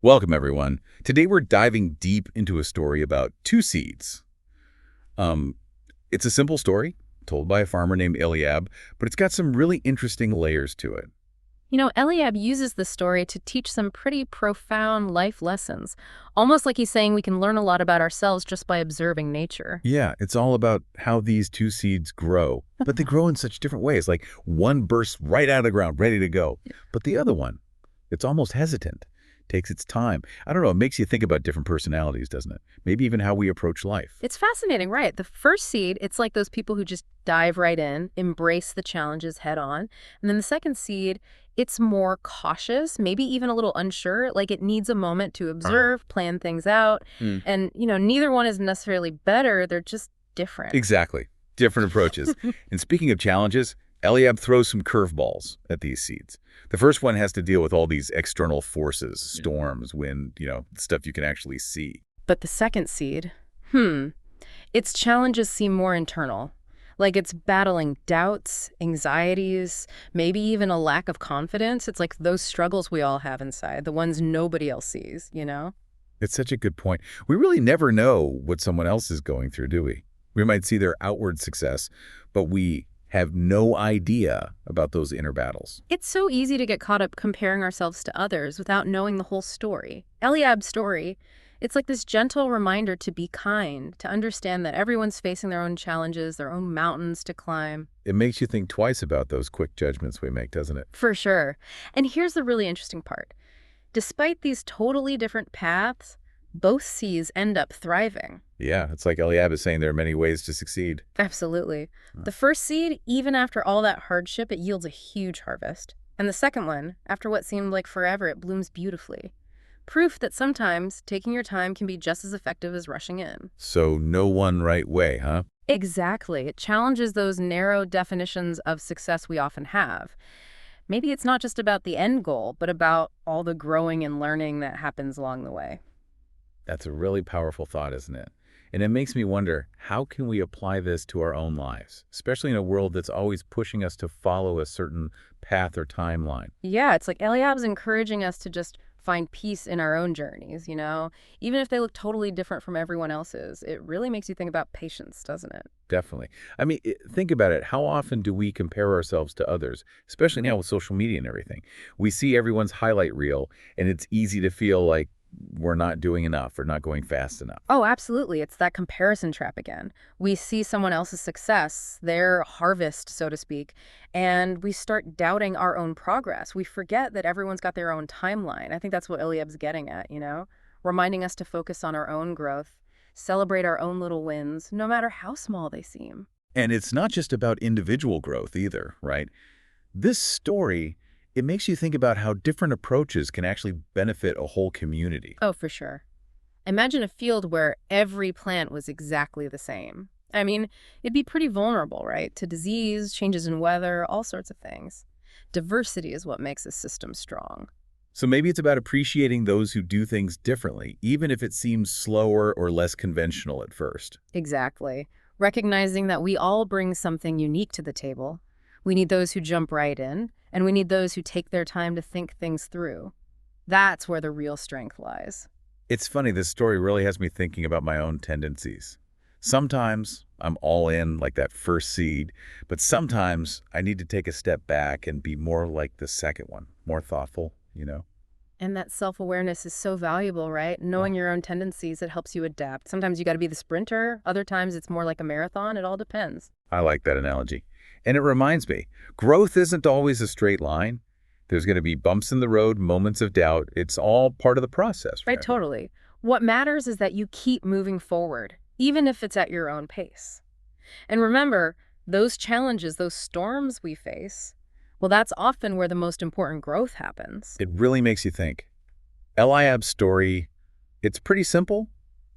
Welcome, everyone. Today we're diving deep into a story about two seeds. Um, it's a simple story told by a farmer named Eliab, but it's got some really interesting layers to it. Eliab uses the story to teach some pretty profound life lessons, almost like he's saying we can learn a lot about ourselves just by observing nature. Yeah, it's all about how these two seeds grow, but they grow in such different ways. Like one bursts right out of the ground, ready to go, but the other one, it's almost hesitant, takes its time. I don't know, it makes you think about different personalities, doesn't it? Maybe even how we approach life. It's fascinating, right? The first seed, it's like those people who just dive right in, embrace the challenges head on. And then the second seed, it's more cautious, maybe even a little unsure, like it needs a moment to observe, plan things out. Hmm. And, neither one is necessarily better, they're just different. Exactly. Different approaches. And speaking of challenges, Eliab throws some curveballs at these seeds. The first one has to deal with all these external forces, storms, wind, stuff you can actually see. But the second seed, its challenges seem more internal. Like it's battling doubts, anxieties, maybe even a lack of confidence. It's like those struggles we all have inside, the ones nobody else sees? It's such a good point. We really never know what someone else is going through, do we? We might see their outward success, but we have no idea about those inner battles. It's so easy to get caught up comparing ourselves to others without knowing the whole story. Eliab's story, it's like this gentle reminder to be kind, to understand that everyone's facing their own challenges, their own mountains to climb. It makes you think twice about those quick judgments we make, doesn't it? For sure. And here's the really interesting part. Despite these totally different paths, both seeds end up thriving. Yeah, it's like Eliab is saying there are many ways to succeed. Absolutely. The first seed, even after all that hardship, it yields a huge harvest. And the second one, after what seemed like forever, it blooms beautifully. Proof that sometimes taking your time can be just as effective as rushing in. So no one right way, huh? Exactly. It challenges those narrow definitions of success we often have. Maybe it's not just about the end goal, but about all the growing and learning that happens along the way. That's a really powerful thought, isn't it? And it makes me wonder, how can we apply this to our own lives, especially in a world that's always pushing us to follow a certain path or timeline? Yeah, it's like Eliab's encouraging us to just find peace in our own journeys. Even if they look totally different from everyone else's. It really makes you think about patience, doesn't it? Definitely. I mean, think about it. How often do we compare ourselves to others, especially now with social media and everything? We see everyone's highlight reel, and it's easy to feel like we're not doing enough or not going fast enough. Oh, absolutely. It's that comparison trap again. We see someone else's success, their harvest, so to speak, and we start doubting our own progress. We forget that everyone's got their own timeline. I think that's what Eliab's getting at, reminding us to focus on our own growth, celebrate our own little wins, no matter how small they seem. And it's not just about individual growth either, right? This story, it makes you think about how different approaches can actually benefit a whole community. Oh, for sure. Imagine a field where every plant was exactly the same. I mean, it'd be pretty vulnerable, right? To disease, changes in weather, all sorts of things. Diversity is what makes a system strong. So maybe it's about appreciating those who do things differently, even if it seems slower or less conventional at first. Exactly. Recognizing that we all bring something unique to the table. We need those who jump right in, and we need those who take their time to think things through. That's where the real strength lies. It's funny, this story really has me thinking about my own tendencies. Sometimes I'm all in, like that first seed, but sometimes I need to take a step back and be more like the second one, more thoughtful. And that self-awareness is so valuable, right? Knowing your own tendencies, it helps you adapt. Sometimes you got to be the sprinter. Other times it's more like a marathon. It all depends. I like that analogy. And it reminds me, growth isn't always a straight line. There's going to be bumps in the road, moments of doubt. It's all part of the process, Right, right? totally. What matters is that you keep moving forward, even if it's at your own pace. And remember, those challenges, those storms we face, well, that's often where the most important growth happens. It really makes you think. Eliab's story, it's pretty simple,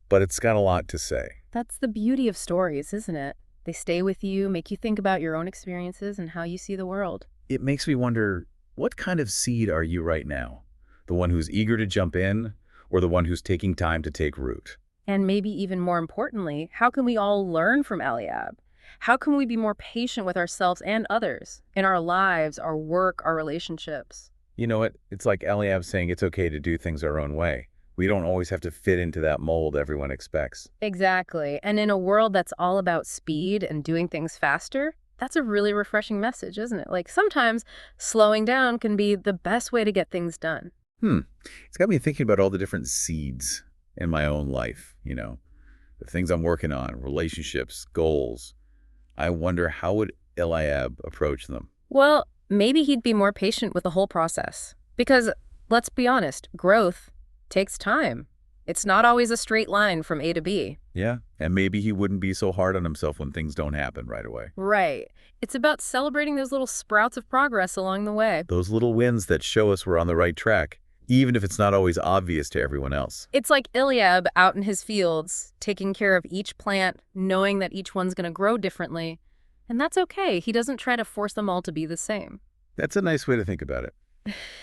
but it's got a lot to say. That's the beauty of stories, isn't it? They stay with you, make you think about your own experiences and how you see the world. It makes me wonder, what kind of seed are you right now? The one who's eager to jump in, or the one who's taking time to take root? And maybe even more importantly, how can we all learn from Eliab? How can we be more patient with ourselves and others in our lives, our work, our relationships? You know what? It's like Eliab saying it's okay to do things our own way. We don't always have to fit into that mold everyone expects. Exactly. And in a world that's all about speed and doing things faster, that's a really refreshing message, isn't it? Like sometimes slowing down can be the best way to get things done. Hmm. It's got me thinking about all the different seeds in my own life, the things I'm working on, relationships, goals. I wonder how would Eliab approach them? Well, maybe he'd be more patient with the whole process. Because, let's be honest, growth takes time. It's not always a straight line from A to B. Yeah, and maybe he wouldn't be so hard on himself when things don't happen right away. Right. It's about celebrating those little sprouts of progress along the way. Those little wins that show us we're on the right track, even if it's not always obvious to everyone else. It's like Eliab out in his fields, taking care of each plant, knowing that each one's going to grow differently. And that's okay. He doesn't try to force them all to be the same. That's a nice way to think about it.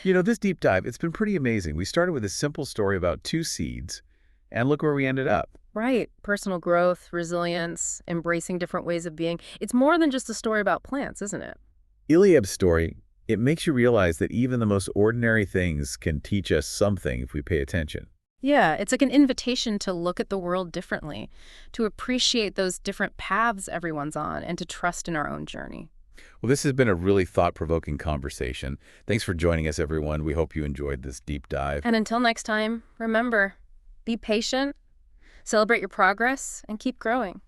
This deep dive, it's been pretty amazing. We started with a simple story about two seeds, and look where we ended up. Right. Personal growth, resilience, embracing different ways of being. It's more than just a story about plants, isn't it? Eliab's story, it makes you realize that even the most ordinary things can teach us something if we pay attention. Yeah, it's like an invitation to look at the world differently, to appreciate those different paths everyone's on, and to trust in our own journey. Well, this has been a really thought-provoking conversation. Thanks for joining us, everyone. We hope you enjoyed this deep dive. And until next time, remember, be patient, celebrate your progress, and keep growing.